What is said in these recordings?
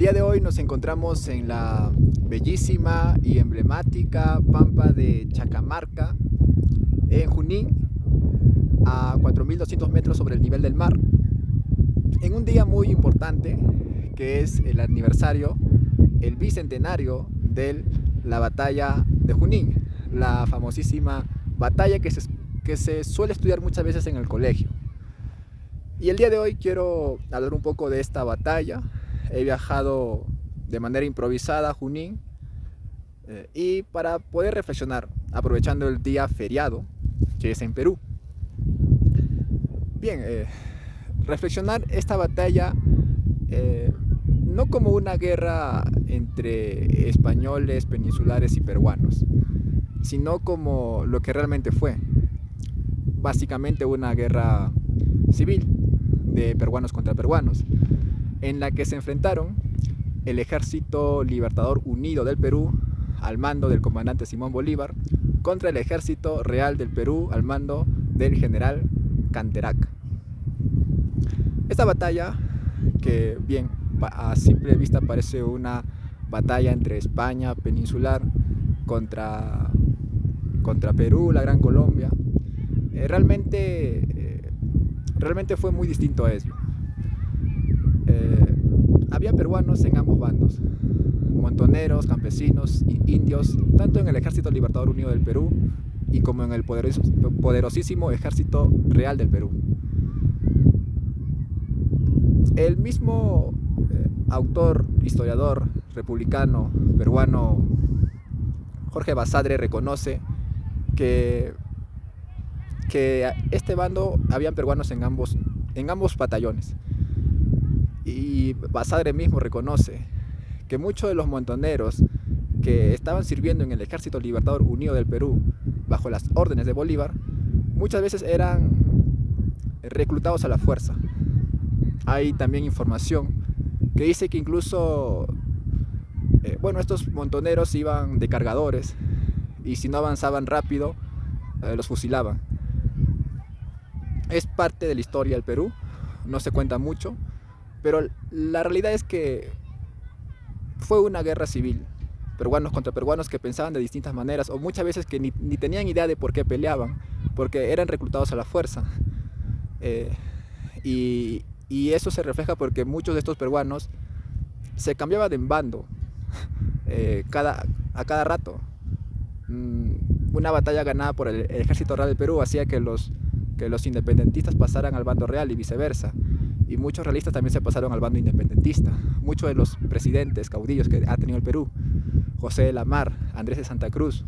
día de hoy nos encontramos en la bellísima y emblemática pampa de Chacamarca, en Junín, a 4.200 metros sobre el nivel del mar, en un día muy importante que es el aniversario, el bicentenario de la batalla de Junín, la famosísima batalla que se suele estudiar muchas veces en el colegio. Y el día de hoy quiero hablar un poco de esta batalla. He viajado de manera improvisada a Junín y para poder reflexionar, aprovechando el día feriado que es en Perú. Bien, reflexionar esta batalla no como una guerra entre españoles, peninsulares y peruanos, sino como lo que realmente fue, básicamente una guerra civil de peruanos contra peruanos, en la que se enfrentaron el Ejército Libertador Unido del Perú, al mando del comandante Simón Bolívar, contra el Ejército Real del Perú, al mando del general Canterac. Esta batalla, que bien, a simple vista parece una batalla entre España peninsular contra Perú, la Gran Colombia, realmente fue muy distinto a eso. Había peruanos en ambos bandos, montoneros, campesinos e indios, tanto en el Ejército Libertador Unido del Perú y como en el poderosísimo Ejército Real del Perú. El mismo autor, historiador, republicano, peruano, Jorge Basadre, reconoce que este bando habían peruanos en ambos batallones. Y Basadre mismo reconoce que muchos de los montoneros que estaban sirviendo en el Ejército Libertador Unido del Perú bajo las órdenes de Bolívar muchas veces eran reclutados a la fuerza. Hay también información que dice que incluso estos montoneros iban de cargadores y si no avanzaban rápido los fusilaban. Es parte de la historia del Perú, no se cuenta mucho, pero la realidad es que fue una guerra civil, peruanos contra peruanos que pensaban de distintas maneras, o muchas veces que ni tenían idea de por qué peleaban, porque eran reclutados a la fuerza. Y eso se refleja porque muchos de estos peruanos se cambiaban de bando a cada rato. Una batalla ganada por el Ejército Real del Perú hacía que los independentistas pasaran al bando real y viceversa. Y muchos realistas también se pasaron al bando independentista. Muchos de los presidentes, caudillos que ha tenido el Perú, José de la Mar, Andrés de Santa Cruz,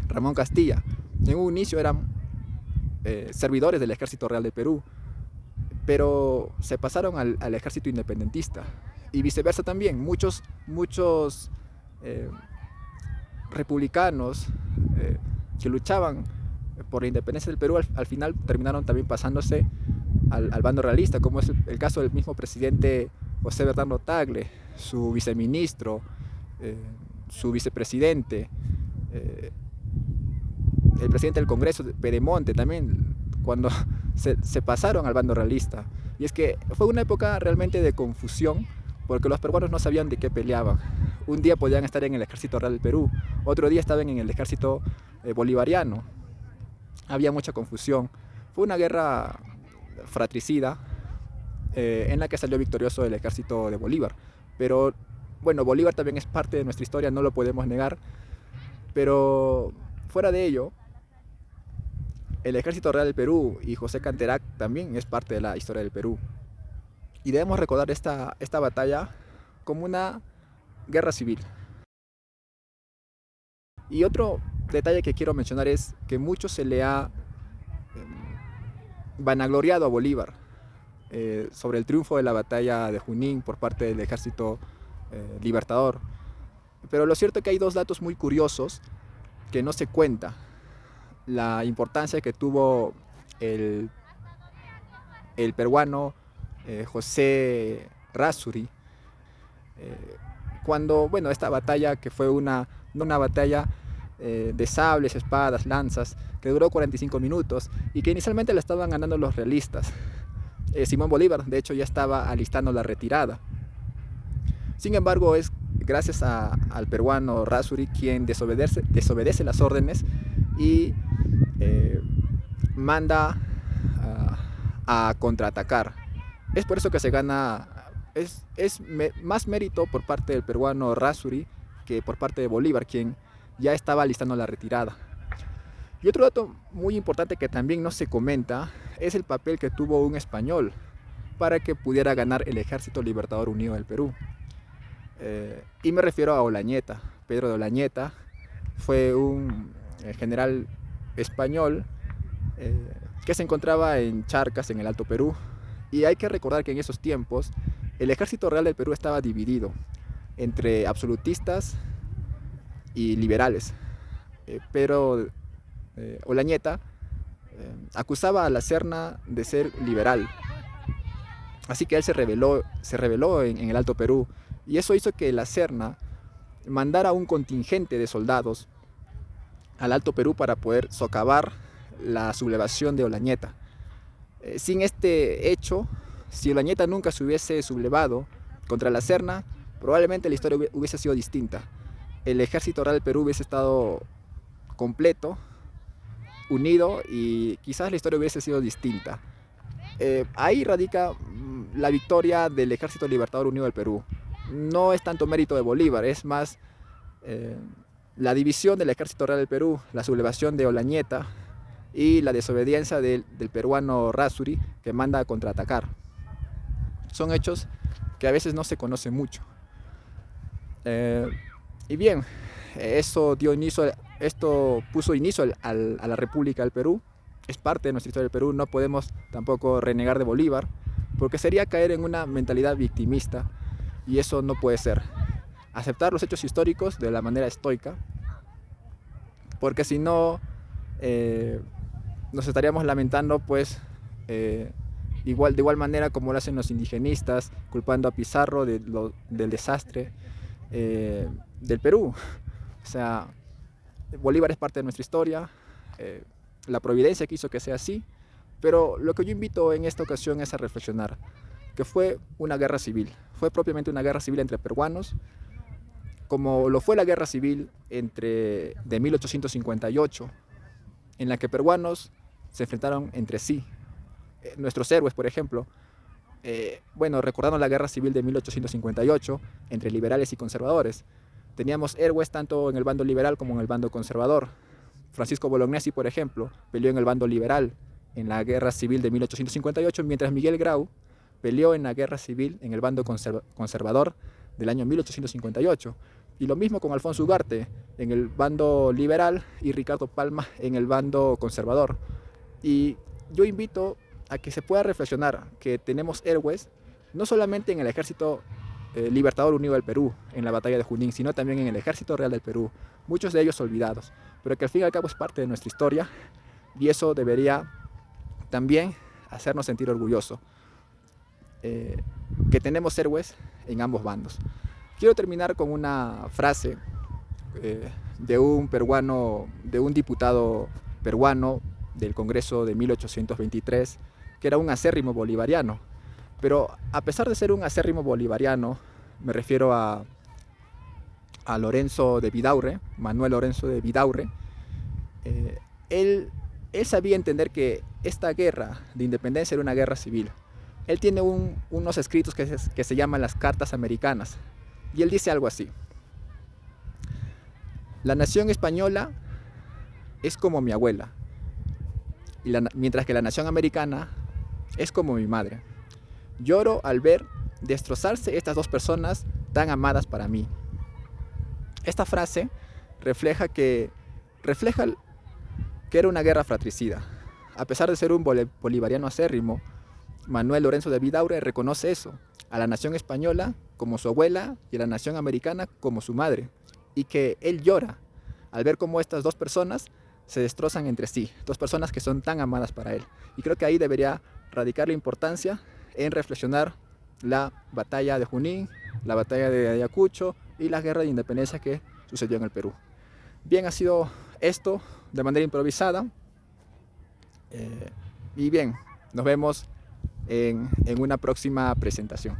Ramón Castilla, en un inicio eran servidores del Ejército Real del Perú, pero se pasaron al ejército independentista. Y viceversa también, muchos republicanos que luchaban por la independencia del Perú al final terminaron también pasándose al bando realista, como es el caso del mismo presidente José Bernardo Tagle, su viceministro, su vicepresidente, el presidente del Congreso, Pedemonte, también, cuando se pasaron al bando realista. Y es que fue una época realmente de confusión, porque los peruanos no sabían de qué peleaban. Un día podían estar en el Ejército Real del Perú, otro día estaban en el ejército bolivariano. Había mucha confusión. Fue una guerra fratricida en la que salió victorioso el ejército de Bolívar. Pero bueno, Bolívar también es parte de nuestra historia, no lo podemos negar. Pero fuera de ello, el Ejército Real del Perú y José Canterac también es parte de la historia del Perú. Y debemos recordar esta batalla como una guerra civil. Y otro detalle que quiero mencionar es que mucho se le ha vanagloriado a Bolívar sobre el triunfo de la batalla de Junín por parte del Ejército Libertador. Pero lo cierto es que hay dos datos muy curiosos que no se cuenta. La importancia que tuvo el peruano José Errázuriz cuando, esta batalla que fue una batalla de sables, espadas, lanzas, que duró 45 minutos y que inicialmente la estaban ganando los realistas. Simón Bolívar, de hecho, ya estaba alistando la retirada. Sin embargo, es gracias al peruano Errázuriz quien desobedece las órdenes y manda a contraatacar. Es por eso que se gana, más mérito por parte del peruano Errázuriz que por parte de Bolívar, quien ya estaba alistando la retirada. Y otro dato muy importante que también no se comenta es el papel que tuvo un español para que pudiera ganar el Ejército Libertador Unido del Perú. Y me refiero a Olañeta. Pedro de Olañeta fue un general español que se encontraba en Charcas, en el Alto Perú. Y hay que recordar que en esos tiempos el Ejército Real del Perú estaba dividido entre absolutistas y liberales. Pero Olañeta acusaba a la Serna de ser liberal. Así que él se rebeló en el Alto Perú. Y eso hizo que la Serna mandara un contingente de soldados al Alto Perú para poder socavar la sublevación de Olañeta. Sin este hecho, si Olañeta nunca se hubiese sublevado contra la Serna, probablemente la historia hubiese sido distinta. El Ejército Real del Perú hubiese estado completo, unido, y quizás la historia hubiese sido distinta. Ahí radica la victoria del Ejército Libertador Unido del Perú. No es tanto mérito de Bolívar, es más la división del Ejército Real del Perú, la sublevación de Olañeta y la desobediencia del peruano Errázuriz, que manda a contraatacar. Son hechos que a veces no se conocen mucho. Y bien, esto puso inicio a la República del Perú. Es parte de nuestra historia del Perú. No podemos tampoco renegar de Bolívar, porque sería caer en una mentalidad victimista, y eso no puede ser. Aceptar los hechos históricos de la manera estoica, porque si no nos estaríamos lamentando, pues de igual manera como lo hacen los indigenistas, culpando a Pizarro del desastre del Perú. O sea, Bolívar es parte de nuestra historia, la providencia quiso que sea así, pero lo que yo invito en esta ocasión es a reflexionar, que fue una guerra civil, fue propiamente una guerra civil entre peruanos, como lo fue la guerra civil de 1858, en la que peruanos se enfrentaron entre sí. Nuestros héroes, por ejemplo, recordando la guerra civil de 1858 entre liberales y conservadores, teníamos héroes tanto en el bando liberal como en el bando conservador. Francisco Bolognesi, por ejemplo, peleó en el bando liberal en la guerra civil de 1858, mientras Miguel Grau peleó en la guerra civil en el bando conservador del año 1858. Y lo mismo con Alfonso Ugarte en el bando liberal y Ricardo Palma en el bando conservador. Y yo invito a que se pueda reflexionar que tenemos héroes no solamente en el Ejército Libertador Unido del Perú, en la batalla de Junín, sino también en el Ejército Real del Perú, muchos de ellos olvidados, pero que al fin y al cabo es parte de nuestra historia, y eso debería también hacernos sentir orgullosos, que tenemos héroes en ambos bandos. Quiero terminar con una frase de un diputado peruano del Congreso de 1823, que era un acérrimo bolivariano. Pero a pesar de ser un acérrimo bolivariano, me refiero a Lorenzo de Vidaurre, Manuel Lorenzo de Vidaurre, él sabía entender que esta guerra de independencia era una guerra civil. Él tiene unos escritos que se llaman las Cartas Americanas, y él dice algo así: la nación española es como mi abuela, mientras que la nación americana es como mi madre. Lloro al ver destrozarse estas dos personas tan amadas para mí. Esta frase refleja que era una guerra fratricida. A pesar de ser un bolivariano acérrimo, Manuel Lorenzo de Vidaurre reconoce eso, a la nación española como su abuela y a la nación americana como su madre, y que él llora al ver cómo estas dos personas se destrozan entre sí, dos personas que son tan amadas para él. Y creo que ahí debería radicar la importancia en reflexionar la batalla de Junín, la batalla de Ayacucho y la guerra de independencia que sucedió en el Perú. Bien, ha sido esto de manera improvisada, y bien, nos vemos en una próxima presentación.